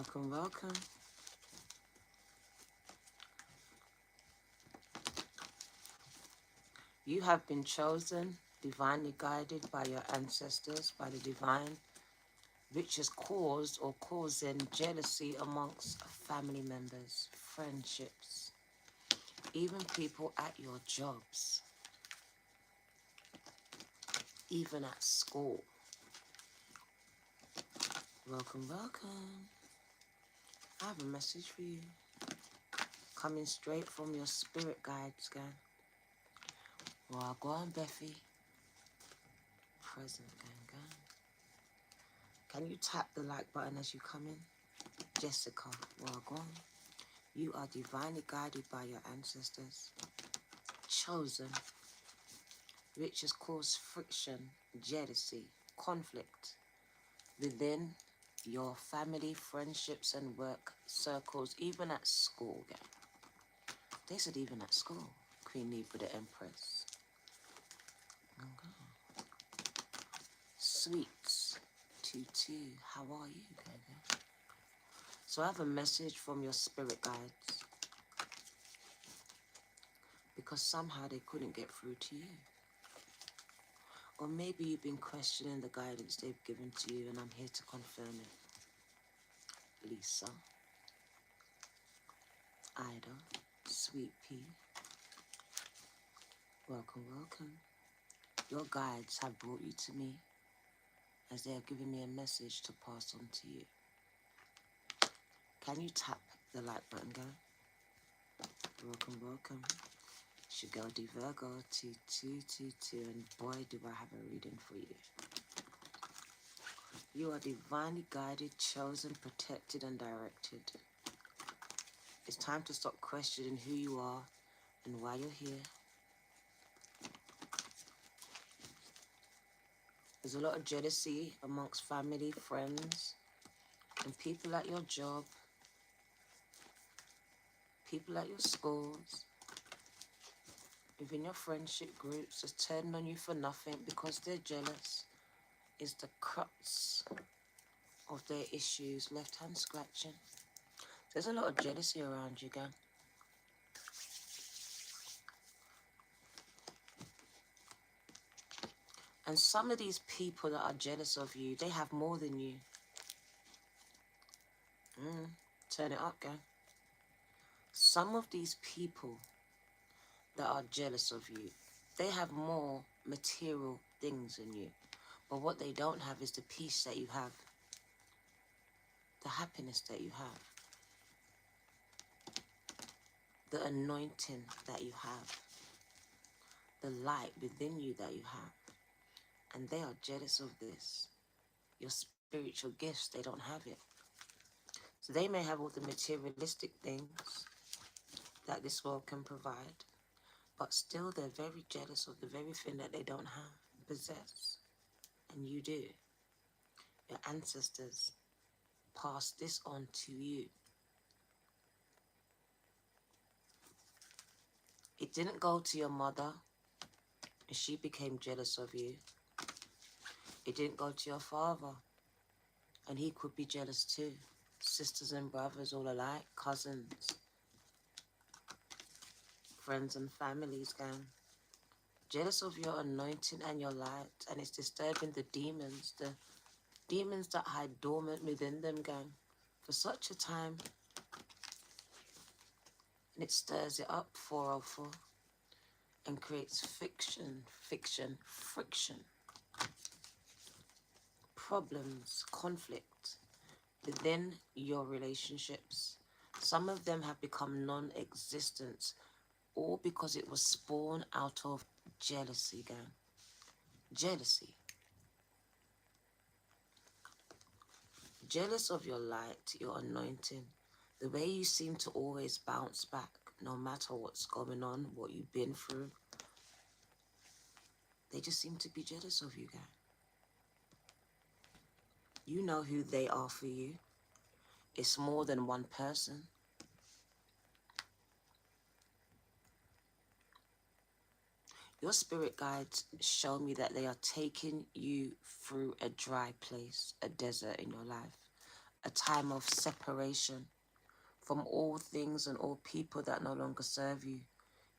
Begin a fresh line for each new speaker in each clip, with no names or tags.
Welcome, welcome. You have been chosen, divinely guided by your ancestors, by the divine, which has caused or causing jealousy amongst family members, friendships, even people at your jobs, even at school. Welcome, welcome. I have a message for you, coming straight from your spirit guides, gang. Well, go on, Beffy. Present, gang, gang. Can you tap the like button as you come in? Jessica, well, go on. You are divinely guided by your ancestors, chosen, which has caused friction, jealousy, conflict within your family, friendships, and work circles, even at school, gang. They said even at school. Queen Libra, the Empress. Okay. Sweets, 2-2. How are you, gang? So I have a message from your spirit guides, because somehow they couldn't get through to you. Or maybe you've been questioning the guidance they've given to you, and I'm here to confirm it. Lisa, Ida, Sweet Pea, welcome, welcome. Your guides have brought you to me as they have given me a message to pass on to you. Can you tap the like button, girl? Welcome, welcome. It's your girl, Virgo, 2222, and boy, do I have a reading for you. You are divinely guided, chosen, protected, and directed. It's time to stop questioning who you are and why you're here. There's a lot of jealousy amongst family, friends, and people at your job, people at your schools, within your friendship groups, just turning on you for nothing because they're jealous. Is the crux of their issues. Left hand scratching. There's a lot of jealousy around you, gang. And some of these people that are jealous of you, they have more than you. Turn it up, gang. Some of these people that are jealous of you, they have more material things than you. But what they don't have is the peace that you have, the happiness that you have, the anointing that you have, the light within you that you have. And they are jealous of this. Your spiritual gifts, they don't have it. So they may have all the materialistic things that this world can provide, but still they're very jealous of the very thing that they don't have, possess. And you do. Your ancestors passed this on to you. It didn't go to your mother, and she became jealous of you. It didn't go to your father, and he could be jealous too. Sisters and brothers all alike, cousins, friends and families, gang. Jealous of your anointing and your light, and it's disturbing the demons that hide dormant within them, gang, for such a time. And it stirs it up, 404, and creates friction, problems, conflict within your relationships. Some of them have become non-existent, all because it was spawned out of jealousy, gang. Jealousy. Jealous of your light, your anointing, the way you seem to always bounce back, no matter what's going on, what you've been through. They just seem to be jealous of you, gang. You know who they are for you. It's more than one person. Your spirit guides show me that they are taking you through a dry place, a desert in your life, a time of separation from all things and all people that no longer serve you.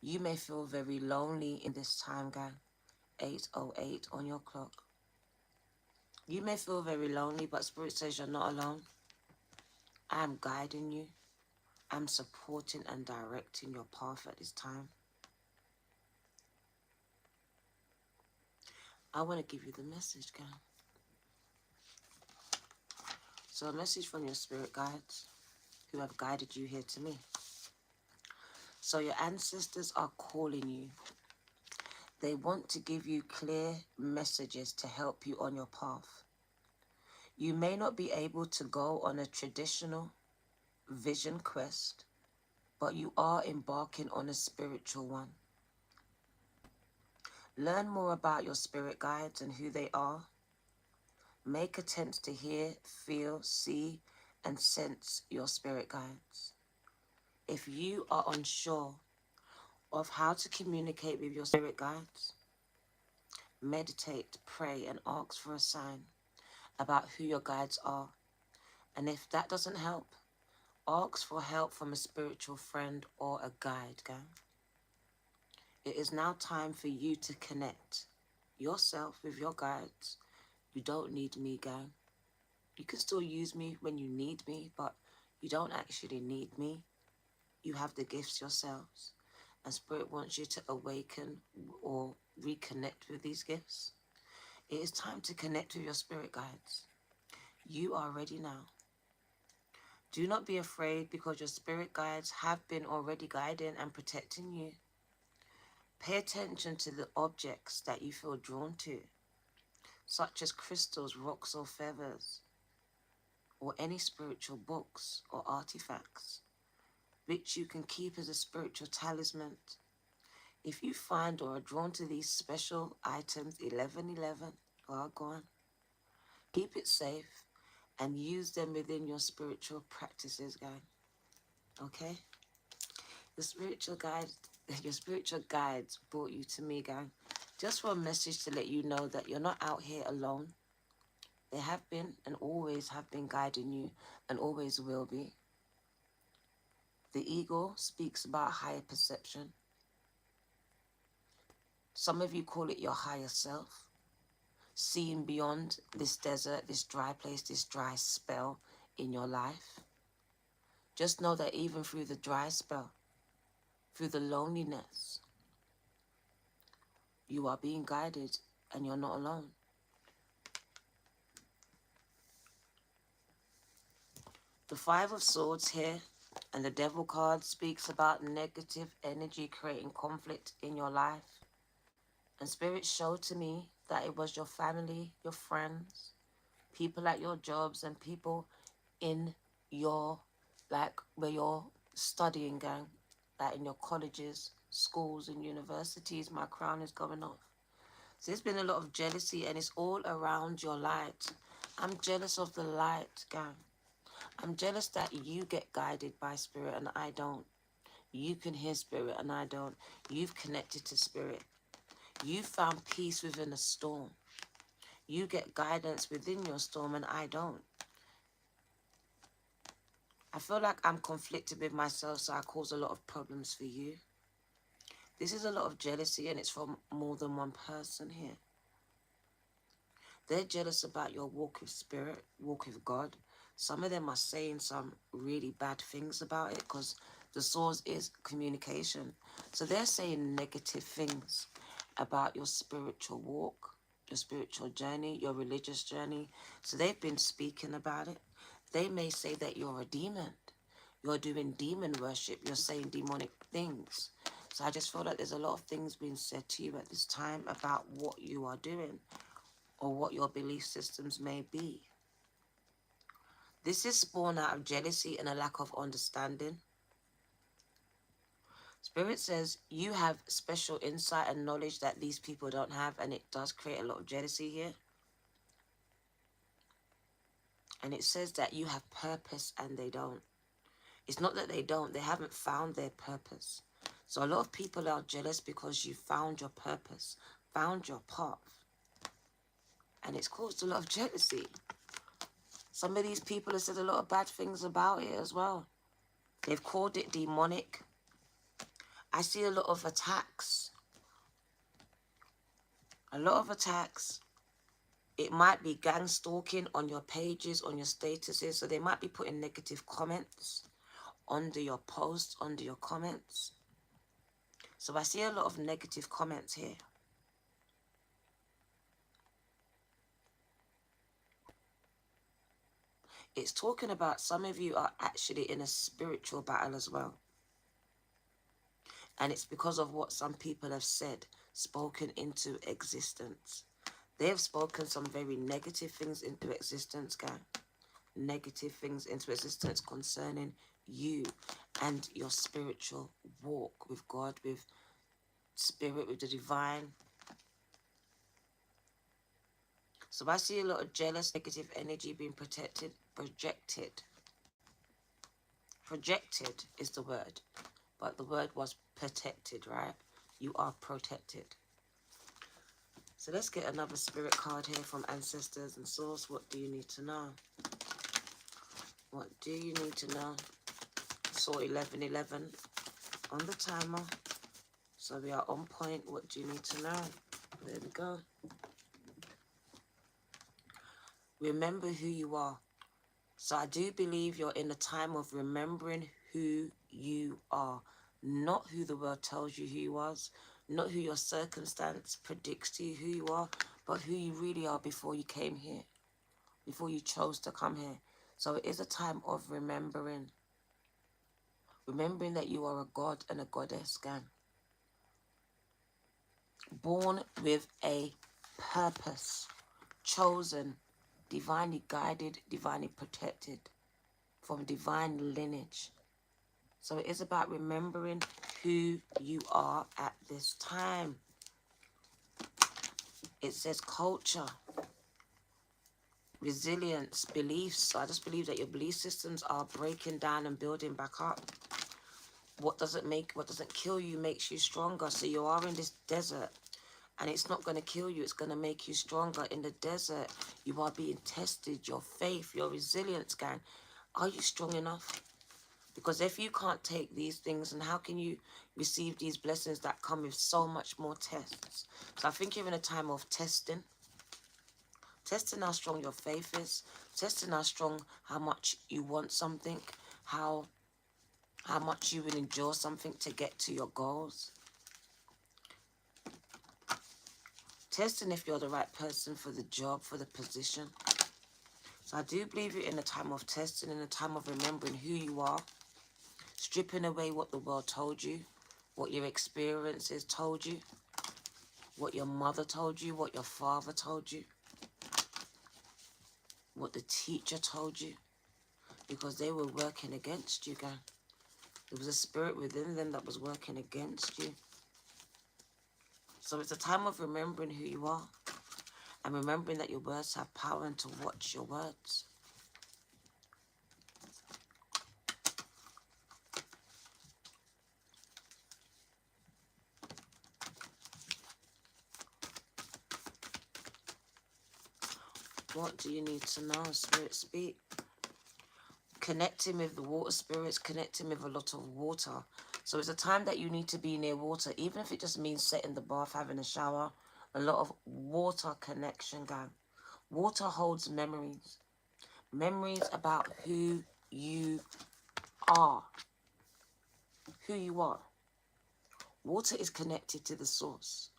You may feel very lonely in this time, gang. 8:08 on your clock. You may feel very lonely, but Spirit says you're not alone. I am guiding you. I'm supporting and directing your path at this time. I want to give you the message, gang. So a message from your spirit guides who have guided you here to me. So your ancestors are calling you. They want to give you clear messages to help you on your path. You may not be able to go on a traditional vision quest, but you are embarking on a spiritual one. Learn more about your spirit guides and who they are. Make attempts to hear, feel, see, and sense your spirit guides. If you are unsure of how to communicate with your spirit guides, meditate, pray, and ask for a sign about who your guides are. And if that doesn't help, ask for help from a spiritual friend or a guide, gang. It is now time for you to connect yourself with your guides. You don't need me, gang. You can still use me when you need me, but you don't actually need me. You have the gifts yourselves. And Spirit wants you to awaken or reconnect with these gifts. It is time to connect with your spirit guides. You are ready now. Do not be afraid, because your spirit guides have been already guiding and protecting you. Pay attention to the objects that you feel drawn to, such as crystals, rocks, or feathers, or any spiritual books or artifacts, which you can keep as a spiritual talisman. If you find or are drawn to these special items, 1111, well, go on. Keep it safe and use them within your spiritual practices, gang. Okay? Your spiritual guides brought you to me, gang. Just for a message to let you know that you're not out here alone. They have been and always have been guiding you and always will be. The ego speaks about higher perception. Some of you call it your higher self. Seeing beyond this desert, this dry place, this dry spell in your life. Just know that even through the dry spell, through the loneliness, you are being guided and you're not alone. The Five of Swords here and the Devil card speaks about negative energy creating conflict in your life. And Spirit showed to me that it was your family, your friends, people at your jobs, and people in your, like, where you're studying, gang, like in your colleges, schools, and universities. My crown is going off. So there's been a lot of jealousy, and it's all around your light. I'm jealous of the light, gang. I'm jealous that you get guided by Spirit and I don't. You can hear Spirit and I don't. You've connected to Spirit. You found peace within a storm. You get guidance within your storm and I don't. I feel like I'm conflicted with myself, so I cause a lot of problems for you. This is a lot of jealousy, and it's from more than one person here. They're jealous about your walk with Spirit, walk with God. Some of them are saying some really bad things about it, because the source is communication. So they're saying negative things about your spiritual walk, your spiritual journey, your religious journey. So they've been speaking about it. They may say that you're a demon. You're doing demon worship. You're saying demonic things. So I just feel like there's a lot of things being said to you at this time about what you are doing or what your belief systems may be. This is spawned out of jealousy and a lack of understanding. Spirit says you have special insight and knowledge that these people don't have, and it does create a lot of jealousy here. And it says that you have purpose and they don't. It's not that they don't, they haven't found their purpose. So a lot of people are jealous because you found your purpose, found your path. And it's caused a lot of jealousy. Some of these people have said a lot of bad things about it as well. They've called it demonic. I see a lot of attacks. A lot of attacks. It might be gang stalking on your pages, on your statuses. So they might be putting negative comments under your posts, under your comments. So I see a lot of negative comments here. It's talking about some of you are actually in a spiritual battle as well. And it's because of what some people have said, spoken into existence. They have spoken some very negative things into existence, gang. Negative things into existence concerning you and your spiritual walk with God, with spirit, with the divine. So I see a lot of jealous, negative energy being projected. Projected is the word, but the word was protected, right? You are protected. So let's get another spirit card here from ancestors and source. What do you need to know? What do you need to know? Saw 11:11 on the timer. So we are on point. What do you need to know? There we go. Remember who you are. So I do believe you're in a time of remembering who you are. Not who the world tells you who you was. Not who your circumstance predicts to you who you are. But who you really are before you came here. Before you chose to come here. So it is a time of remembering. Remembering that you are a god and a goddess, gang. Born with a purpose. Chosen. Divinely guided. Divinely protected. From divine lineage. So it is about remembering who you are at this time. It says culture, resilience, beliefs. So I just believe that your belief systems are breaking down and building back up. What doesn't kill you makes you stronger. So you are in this desert and it's not going to kill you. It's going to make you stronger. In the desert, you are being tested. Your faith, your resilience, gang. Are you strong enough? Because if you can't take these things, and how can you receive these blessings that come with so much more tests? So I think you're in a time of testing. Testing how strong your faith is. Testing how strong, how much you want something. How much you will endure something to get to your goals. Testing if you're the right person for the job, for the position. So I do believe you're in a time of testing, in a time of remembering who you are. Stripping away what the world told you, what your experiences told you, what your mother told you, what your father told you, what the teacher told you, because they were working against you, gang. There was a spirit within them that was working against you. So it's a time of remembering who you are and remembering that your words have power and to watch your words. What do you need to know, Spirit speak? Connecting with the water spirits, connecting with a lot of water. So it's a time that you need to be near water, even if it just means setting the bath, having a shower. A lot of water connection, gang. Water holds memories. Memories about who you are. Who you are. Water is connected to the source.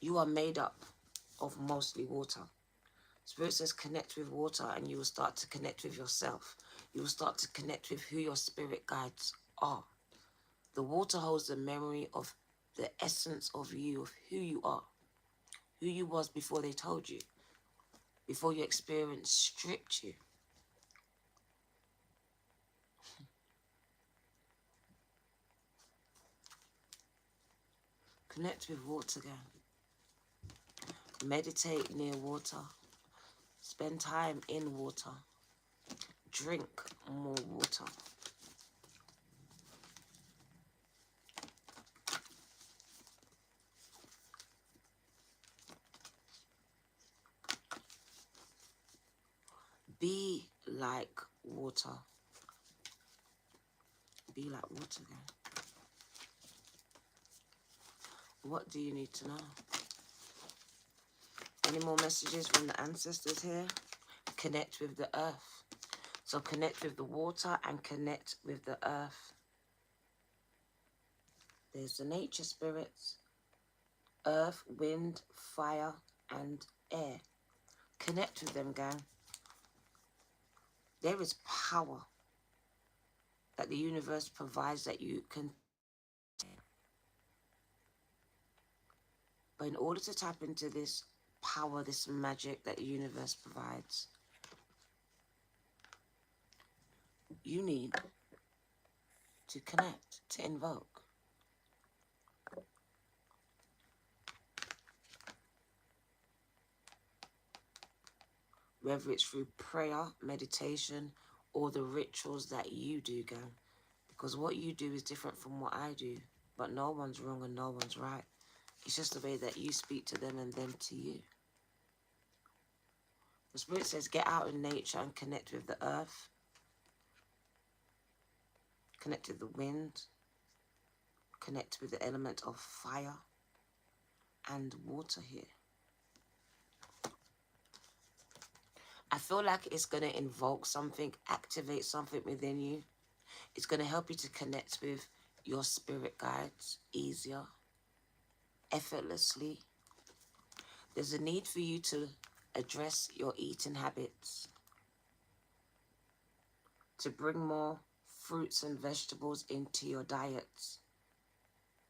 You are made up of mostly water. Spirit says connect with water and you will start to connect with yourself. You will start to connect with who your spirit guides are. The water holds the memory of the essence of you, of who you are. Who you was before they told you. Before your experience stripped you. Connect with water again. Meditate near water. Spend time in water. Drink more water. water. Be like water then. What do you need to know? Any more messages from the ancestors here? Connect with the earth. So connect with the water and connect with the earth. There's the nature spirits. Earth, wind, fire, and air. Connect with them, gang. There is power that the universe provides that you can. But in order to tap into this power, this magic that the universe provides, you need to connect, to invoke. Whether it's through prayer, meditation, or the rituals that you do, gang. Because what you do is different from what I do. But no one's wrong and no one's right. It's just the way that you speak to them and them to you. The Spirit says, get out in nature and connect with the earth. Connect with the wind. Connect with the element of fire and water here. I feel like it's going to invoke something, activate something within you. It's going to help you to connect with your spirit guides easier, effortlessly. There's a need for you to address your eating habits, to bring more fruits and vegetables into your diets.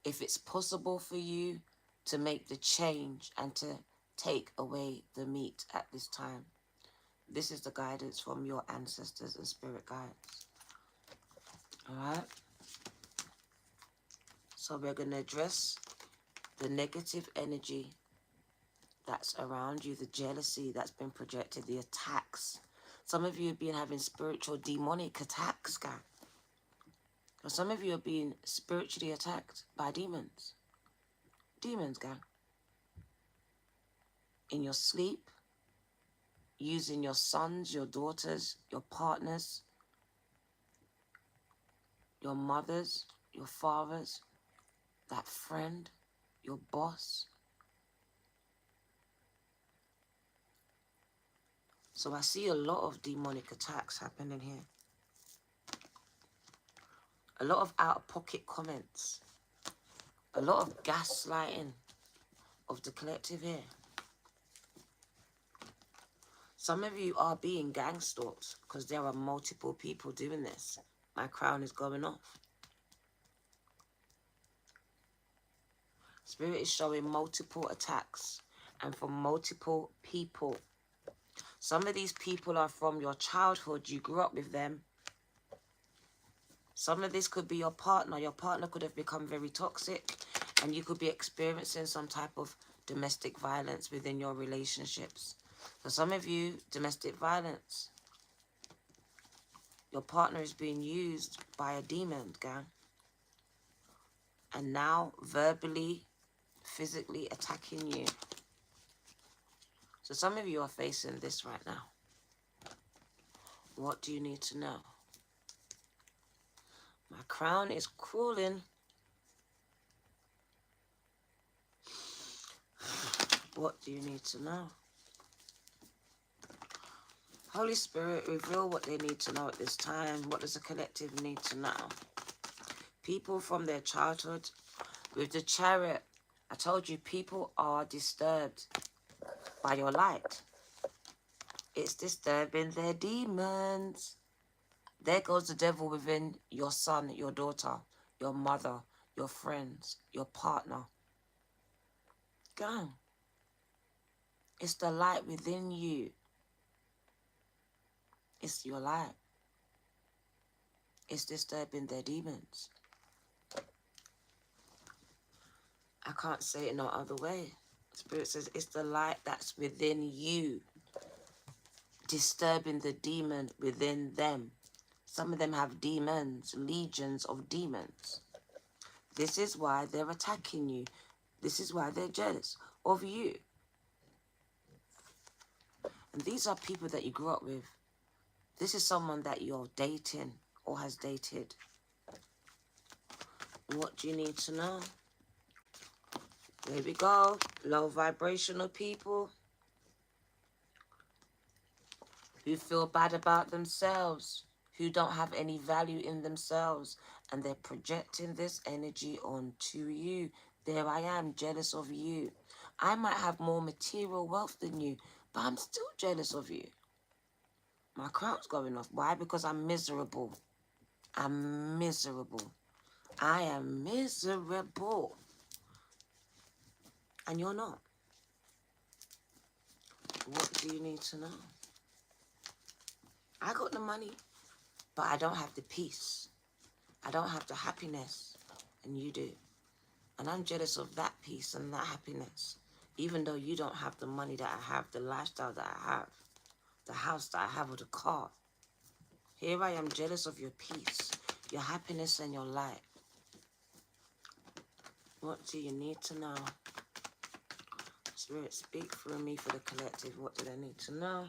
If it's possible for you to make the change and to take away the meat at this time. This is the guidance from your ancestors and spirit guides. Alright? So we're going to address the negative energy that's around you, the jealousy that's been projected, the attacks. Some of you have been having spiritual demonic attacks, gang. Or some of you are being spiritually attacked by demons. Demons, gang. In your sleep, using your sons, your daughters, your partners, your mothers, your fathers, that friend, your boss. So I see a lot of demonic attacks happening here. A lot of out-of-pocket comments. A lot of gaslighting of the collective here. Some of you are being gang stalked because there are multiple people doing this. My crown is going off. Spirit is showing multiple attacks and from multiple people. Some of these people are from your childhood. You grew up with them. Some of this could be your partner. Your partner could have become very toxic and you could be experiencing some type of domestic violence within your relationships. For some of you, domestic violence. Your partner is being used by a demon, gang. And now verbally, physically attacking you. So some of you are facing this right now. What do you need to know? My crown is crawling. What do you need to know? Holy Spirit, reveal what they need to know at this time. What does the collective need to know? People from their childhood. With the Chariot, I told you people are disturbed by your light. It's disturbing their demons. There goes the devil within your son, your daughter, your mother, your friends, your partner. Go. It's the light within you. It's your light. It's disturbing their demons. I can't say it no other way. Spirit says it's the light that's within you, disturbing the demon within them. Some of them have demons, legions of demons. This is why they're attacking you. This is why they're jealous of you. And these are people that you grew up with. This is someone that you're dating or has dated. What do you need to know? There we go. Low vibrational people who feel bad about themselves, who don't have any value in themselves, and they're projecting this energy onto you. There I am, jealous of you. I might have more material wealth than you, but I'm still jealous of you. My crown's going off. Why? Because I'm miserable. I'm miserable. I am miserable. And you're not. What do you need to know? I got the money, but I don't have the peace. I don't have the happiness, and you do. And I'm jealous of that peace and that happiness. Even though you don't have the money that I have, the lifestyle that I have, the house that I have, or the car. Here I am jealous of your peace, your happiness, and your light. What do you need to know? Spirit, speak through me for the collective. What do they need to know?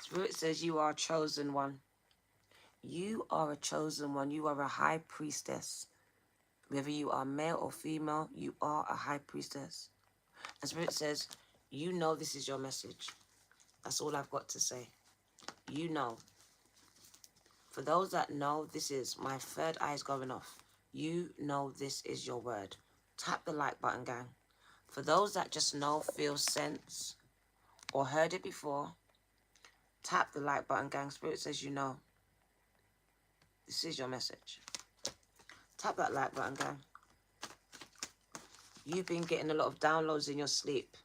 Spirit says you are a chosen one. You are a chosen one. You are a high priestess. Whether you are male or female, you are a high priestess. And Spirit says, you know this is your message. That's all I've got to say. You know. For those that know, this is my third eye is going off. You know this is your word. Tap the like button, gang. For those that just know, feel, sense, or heard it before, tap the like button, gang. Spirit says you know. This is your message. Tap that like button, gang. You've been getting a lot of downloads in your sleep.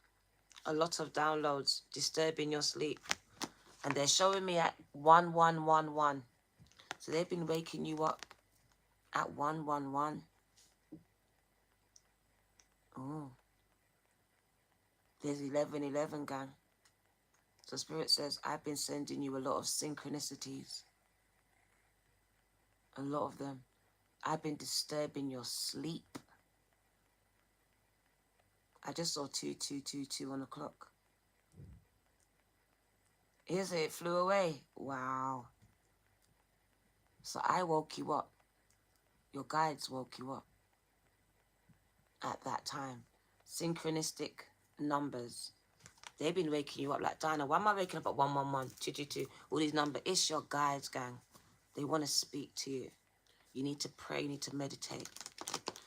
A lot of downloads disturbing your sleep. And they're showing me at 1111. So they've been waking you up at 111. Oh. There's 1111, gang. So Spirit says, I've been sending you a lot of synchronicities. A lot of them. I've been disturbing your sleep. I just saw 2222 on the clock. Here's it, it flew away. Wow. So I woke you up. Your guides woke you up at that time. Synchronistic numbers. They've been waking you up like, Diana, why am I waking up at 111, 222, all these numbers? It's your guides, gang. They want to speak to you. You need to pray, you need to meditate.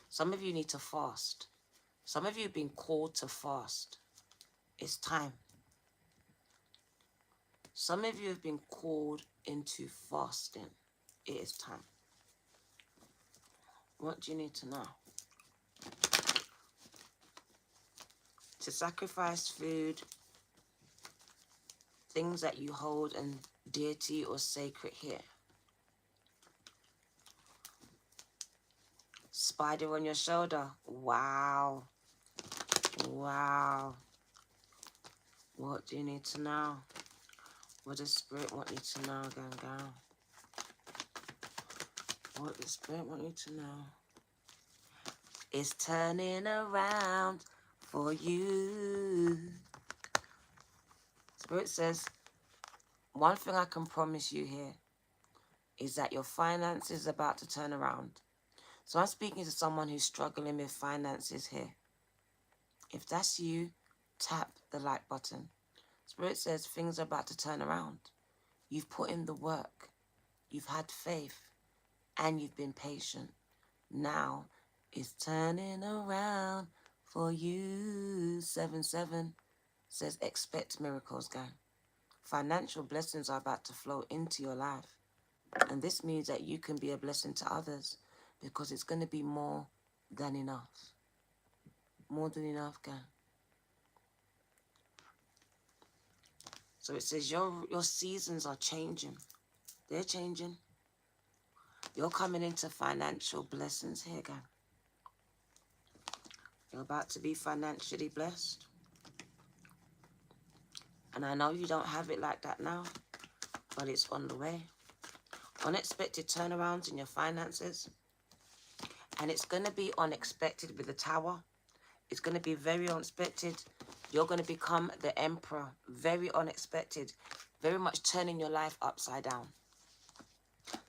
Some of you need to fast. Some of you have been called to fast. It's time. Some of you have been called into fasting. It is time. What do you need to know? To sacrifice food, things that you hold and deity or sacred here. Spider on your shoulder. Wow. Wow. What do you need to know? What does Spirit want you to know, gang? What does Spirit want you to know? It's turning around for you. Spirit says, one thing I can promise you here is that your finances is about to turn around. So I'm speaking to someone who's struggling with finances here. If that's you, tap the like button. Spirit says things are about to turn around. You've put in the work. You've had faith. And you've been patient. Now it's turning around for you. 7-7 says expect miracles, gang. Financial blessings are about to flow into your life. And this means that you can be a blessing to others because it's going to be more than enough. More than enough, gang. So it says your seasons are changing. They're changing. You're coming into financial blessings here, gang. You're about to be financially blessed. And I know you don't have it like that now, but it's on the way. Unexpected turnarounds in your finances. And it's going to be unexpected with the Tower. It's going to be very unexpected. You're going to become the Emperor. Very unexpected. Very much turning your life upside down.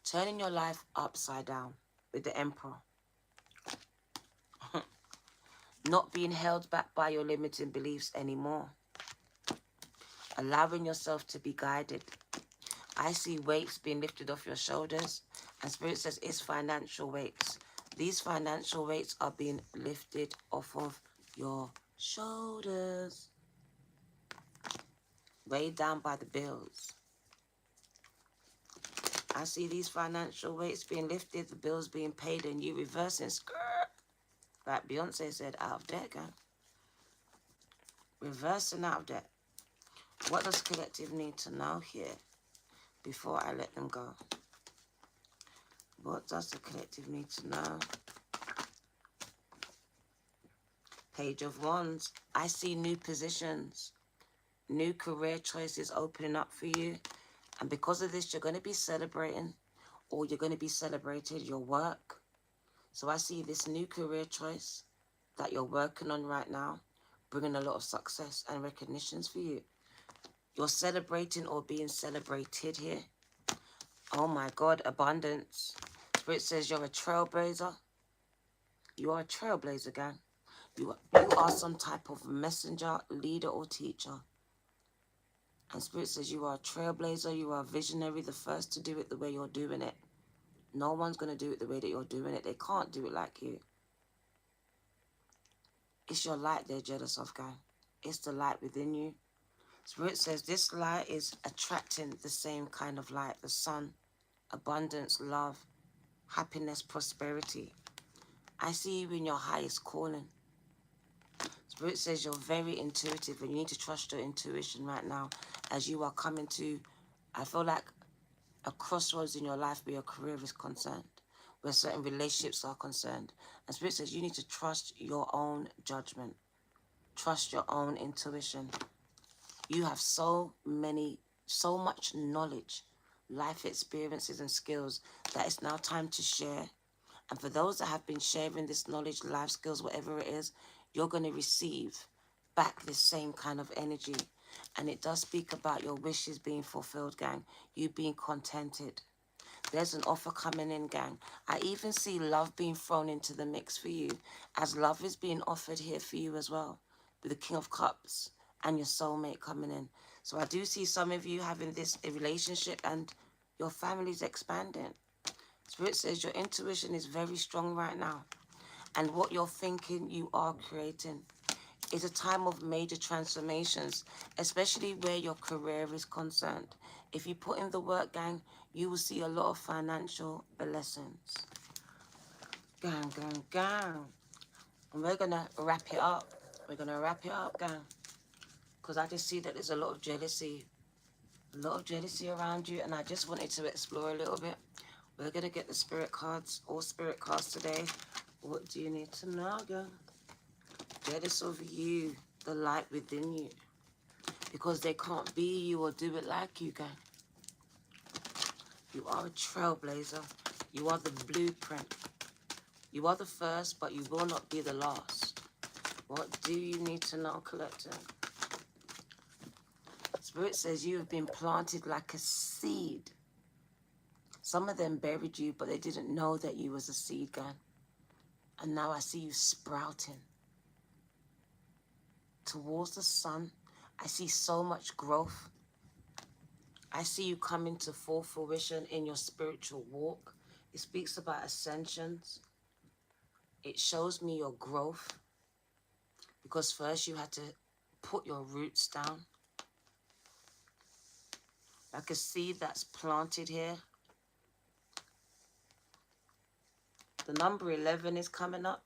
Turning your life upside down with the Emperor. Not being held back by your limiting beliefs anymore. Allowing yourself to be guided. I see weights being lifted off your shoulders. And Spirit says it's financial weights. These financial weights are being lifted off of your shoulders. Weighed down by the bills. I see these financial weights being lifted, the bills being paid, and you reversing skirt. Like Beyonce said, out of debt, gang. Reversing out of debt. What does collective need to know here before I let them go? What does the collective need to know? Page of Wands. I see new positions, new career choices opening up for you. And because of this, you're going to be celebrating, or you're going to be celebrated your work. So I see this new career choice that you're working on right now, bringing a lot of success and recognitions for you. You're celebrating or being celebrated here. Oh my God, abundance. Spirit says you're a trailblazer. You are a trailblazer, gang. You are some type of messenger, leader, or teacher. And Spirit says you are a trailblazer, you are a visionary, the first to do it the way you're doing it. No one's going to do it the way that you're doing it. They can't do it like you. It's your light they're jealous of, gang. It's the light within you. Spirit says this light is attracting the same kind of light. The sun, abundance, love, happiness, prosperity. I see you in your highest calling. Spirit says you're very intuitive and you need to trust your intuition right now as you are coming to, I feel like, a crossroads in your life where your career is concerned, where certain relationships are concerned. And Spirit says you need to trust your own judgment. Trust your own intuition. You have so much knowledge, life experiences and skills that it's now time to share. And for those that have been sharing this knowledge, life skills, whatever it is, you're going to receive back this same kind of energy. And it does speak about your wishes being fulfilled, gang. You being contented. There's an offer coming in, gang. I even see love being thrown into the mix for you, as love is being offered here for you as well, with the King of Cups and your soulmate coming in. So I do see some of you having this relationship and your family's expanding. Spirit says your intuition is very strong right now. And what you're thinking, you are creating. It's a time of major transformations, especially where your career is concerned. If you put in the work, gang, you will see a lot of financial blessings. Gang, gang, gang. And we're going to wrap it up. We're going to wrap it up, gang. Because I just see that there's a lot of jealousy. A lot of jealousy around you. And I just wanted to explore a little bit. We're going to get the spirit cards, all spirit cards today. What do you need to know, girl? Jealous of you, the light within you. Because they can't be you or do it like you, gang. You are a trailblazer. You are the blueprint. You are the first, but you will not be the last. What do you need to know, collective? Spirit says you have been planted like a seed. Some of them buried you, but they didn't know that you was a seed, gang. And now I see you sprouting towards the sun. I see so much growth. I see you coming to full fruition in your spiritual walk. It speaks about ascensions. It shows me your growth. Because first you had to put your roots down. Like a seed that's planted here. The number 11 is coming up.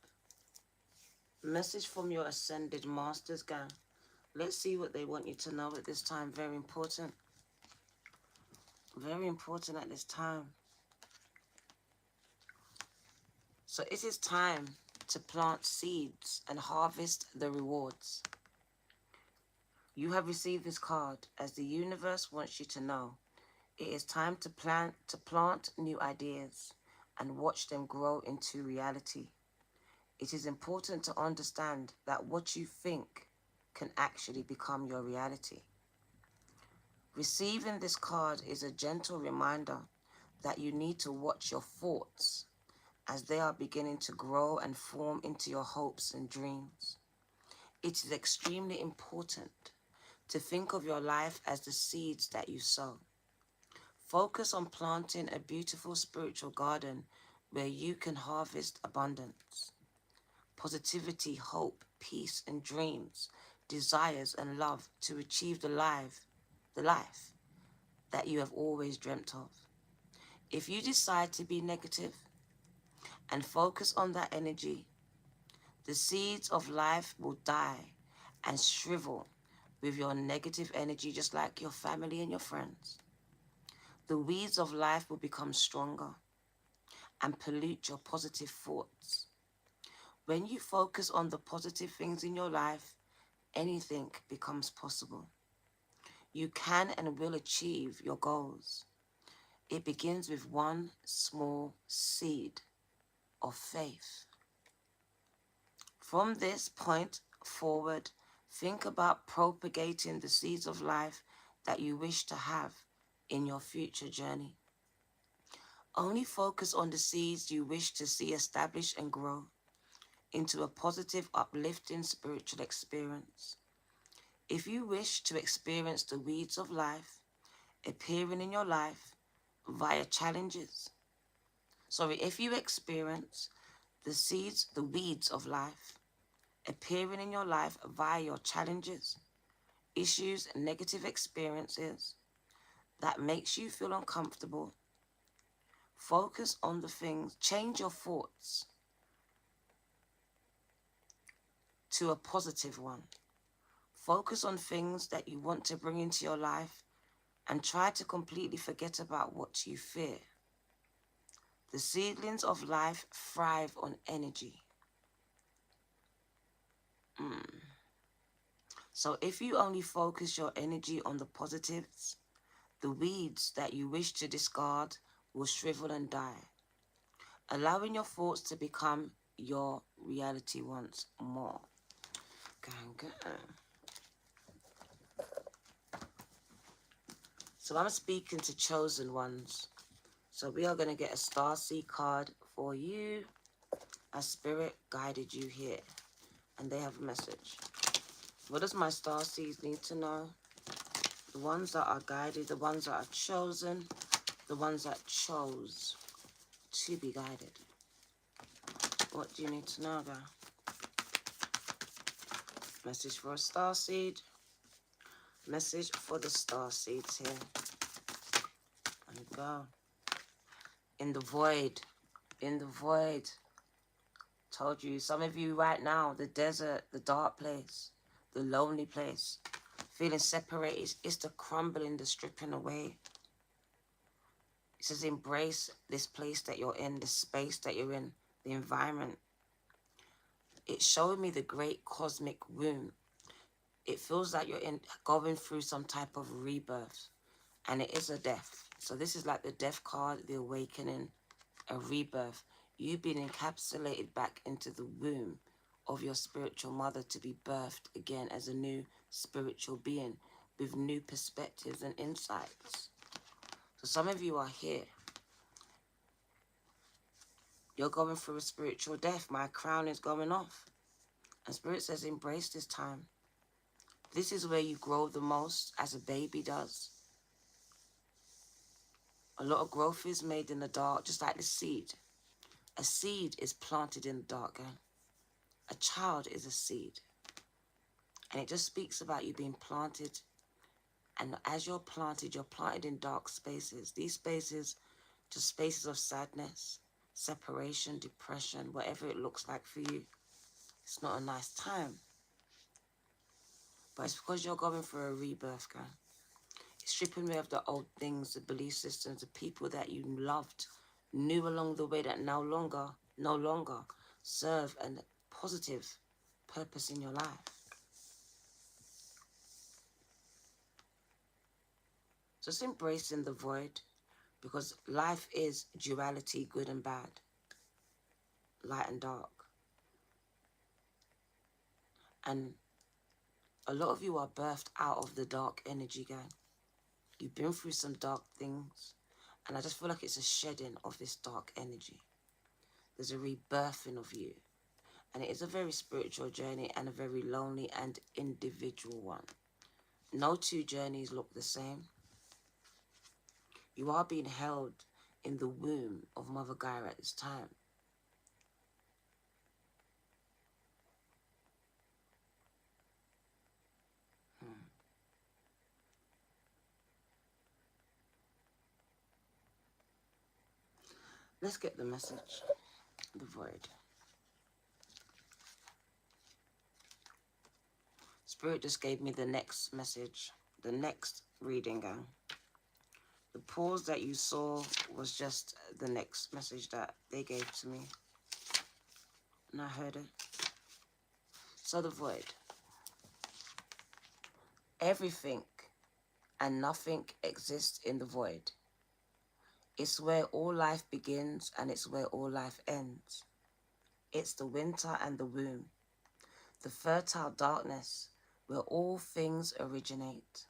Message from your ascended masters, gang. Let's see what they want you to know at this time. Very important. Very important at this time. So it is time to plant seeds and harvest the rewards. You have received this card as the universe wants you to know. It is time to plant new ideas and watch them grow into reality. It is important to understand that what you think can actually become your reality. Receiving this card is a gentle reminder that you need to watch your thoughts as they are beginning to grow and form into your hopes and dreams. It is extremely important to think of your life as the seeds that you sow. Focus on planting a beautiful spiritual garden where you can harvest abundance, positivity, hope, peace, and dreams, desires, and love to achieve the life that you have always dreamt of. If you decide to be negative and focus on that energy, the seeds of life will die and shrivel with your negative energy, just like your family and your friends. The weeds of life will become stronger and pollute your positive thoughts. When you focus on the positive things in your life, anything becomes possible. You can and will achieve your goals. It begins with one small seed of faith. From this point forward, think about propagating the seeds of life that you wish to have in your future journey. Only focus on the seeds you wish to see establish and grow into a positive, uplifting spiritual experience. If you wish to experience the weeds of life appearing in your life via challenges, if you experience the weeds of life appearing in your life via your challenges, issues, and negative experiences that makes you feel uncomfortable, focus on the things, change your thoughts to a positive one. Focus on things that you want to bring into your life and try to completely forget about what you fear. The seedlings of life thrive on energy. So if you only focus your energy on the positives, the weeds that you wish to discard will shrivel and die, allowing your thoughts to become your reality once more. Gang. So I'm speaking to chosen ones. So we are going to get a Starseed card for you, as Spirit guided you here. And they have a message. What does my Starseeds need to know? The ones that are guided, the ones that are chosen, the ones that chose to be guided. What do you need to know, girl? Message for a Starseed. Message for the Starseeds here. And go. In the void. In the void. Told you, some of you right now, the desert, the dark place, the lonely place, feeling separated, it's the crumbling, the stripping away. It says embrace this place that you're in, the space that you're in, the environment. It's showing me the great cosmic womb. It feels like you're going through some type of rebirth, and it is a death. So this is like the death card, the awakening, a rebirth. You've been encapsulated back into the womb of your spiritual mother to be birthed again as a new spiritual being with new perspectives and insights. So some of you are here. You're going through a spiritual death. My crown is going off. And Spirit says embrace this time. This is where you grow the most, as a baby does. A lot of growth is made in the dark, just like the seed. A seed is planted in the dark, girl. A child is a seed. And it just speaks about you being planted. And as you're planted in dark spaces. These spaces, just spaces of sadness, separation, depression, whatever it looks like for you. It's not a nice time. But it's because you're going through a rebirth, girl. It's stripping away of the old things, the belief systems, the people that you loved, knew along the way that no longer serve a positive purpose in your life. Just embracing the void, because life is duality, good and bad, light and dark. And a lot of you are birthed out of the dark energy, gang. You've been through some dark things, and I just feel like it's a shedding of this dark energy. There's a rebirthing of you, and it is a very spiritual journey and a very lonely and individual one. No two journeys look the same. You are being held in the womb of Mother Gaia at this time. Let's get the message. The void. Spirit just gave me the next message, the next reading, gang. The pause that you saw was just the next message that they gave to me. And I heard it. So the void. Everything and nothing exists in the void. It's where all life begins and it's where all life ends. It's the winter and the womb, the fertile darkness where all things originate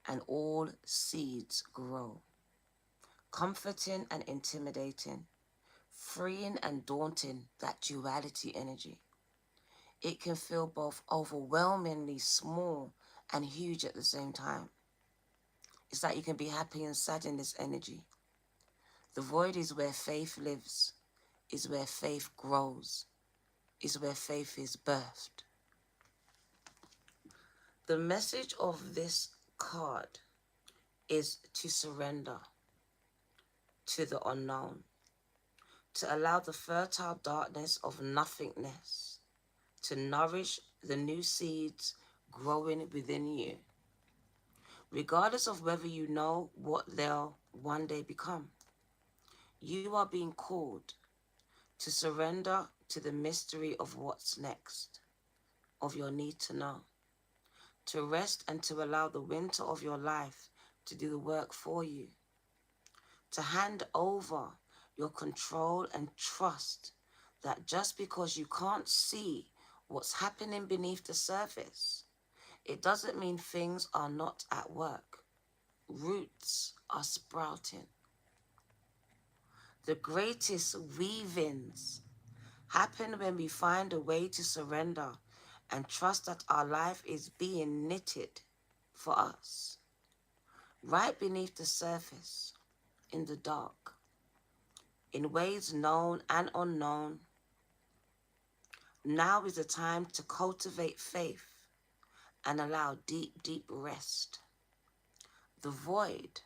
and all seeds grow. Comforting and intimidating, freeing and daunting, that duality energy. It can feel both overwhelmingly small and huge at the same time. It's like you can be happy and sad in this energy. The void is where faith lives, is where faith grows, is where faith is birthed. The message of this card is to surrender to the unknown, to allow the fertile darkness of nothingness to nourish the new seeds growing within you, regardless of whether you know what they'll one day become. You are being called to surrender to the mystery of what's next, of your need to know, to rest and to allow the winter of your life to do the work for you, to hand over your control and trust that just because you can't see what's happening beneath the surface, it doesn't mean things are not at work. Roots are sprouting. The greatest weavings happen when we find a way to surrender and trust that our life is being knitted for us. Right beneath the surface, in the dark, in ways known and unknown, now is the time to cultivate faith and allow deep, deep rest. The void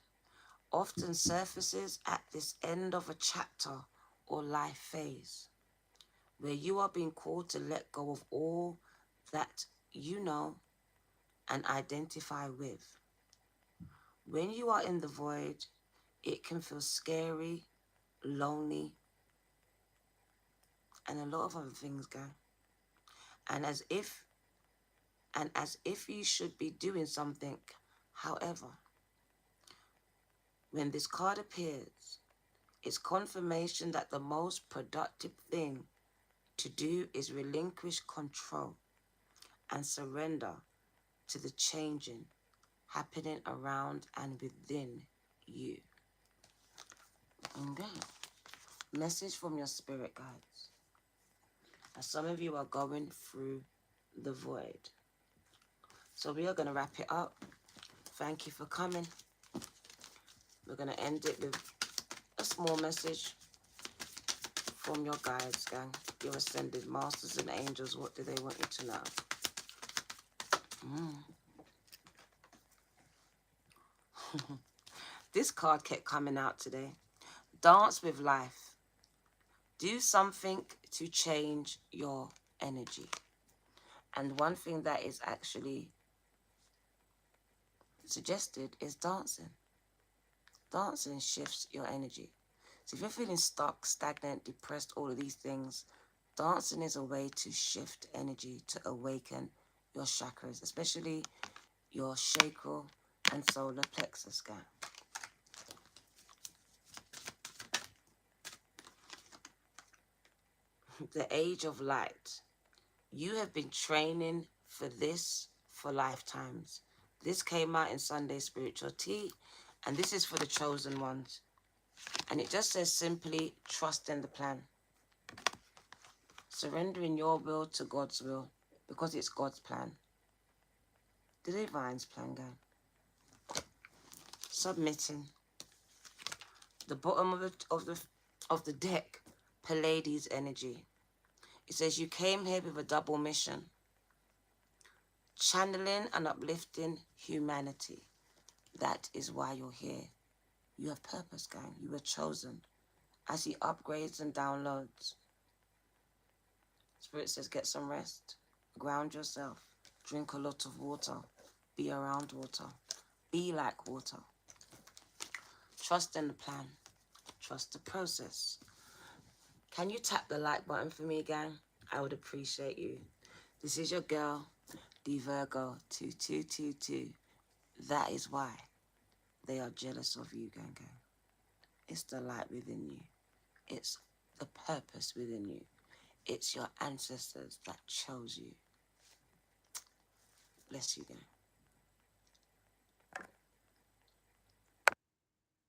often surfaces at this end of a chapter or life phase, where you are being called to let go of all that you know and identify with. When you are in the void, it can feel scary, lonely, and a lot of other things, gang. And as if you should be doing something. However, when this card appears, it's confirmation that the most productive thing to do is relinquish control and surrender to the changing happening around and within you. Okay. Message from your spirit guides. As some of you are going through the void. So we are going to wrap it up. Thank you for coming. We're going to end it with a small message from your guides, gang. Your ascended masters and angels. What do they want you to know? This card kept coming out today. Dance with life. Do something to change your energy. And one thing that is actually suggested is dancing. Dancing shifts your energy. So if you're feeling stuck, stagnant, depressed, all of these things, dancing is a way to shift energy, to awaken your chakras, especially your sacral and solar plexus, gang. The age of light. You have been training for this for lifetimes. This came out in Sunday Spiritual Tea. And this is for the chosen ones. And it just says simply, trust in the plan. Surrendering your will to God's will, because it's God's plan. The divine's plan, gang. Submitting. The bottom of the deck, Pleiades energy. It says you came here with a double mission. Channeling and uplifting humanity. That is why you're here. You have purpose, gang. You were chosen. I see upgrades and downloads. Spirit says get some rest. Ground yourself. Drink a lot of water. Be around water. Be like water. Trust in the plan. Trust the process. Can you tap the like button for me, gang? I would appreciate you. This is your girl, the Virgo 2222. That is why they are jealous of you, gang. It's the light within you. It's the purpose within you. It's your ancestors that chose you. Bless you, gang.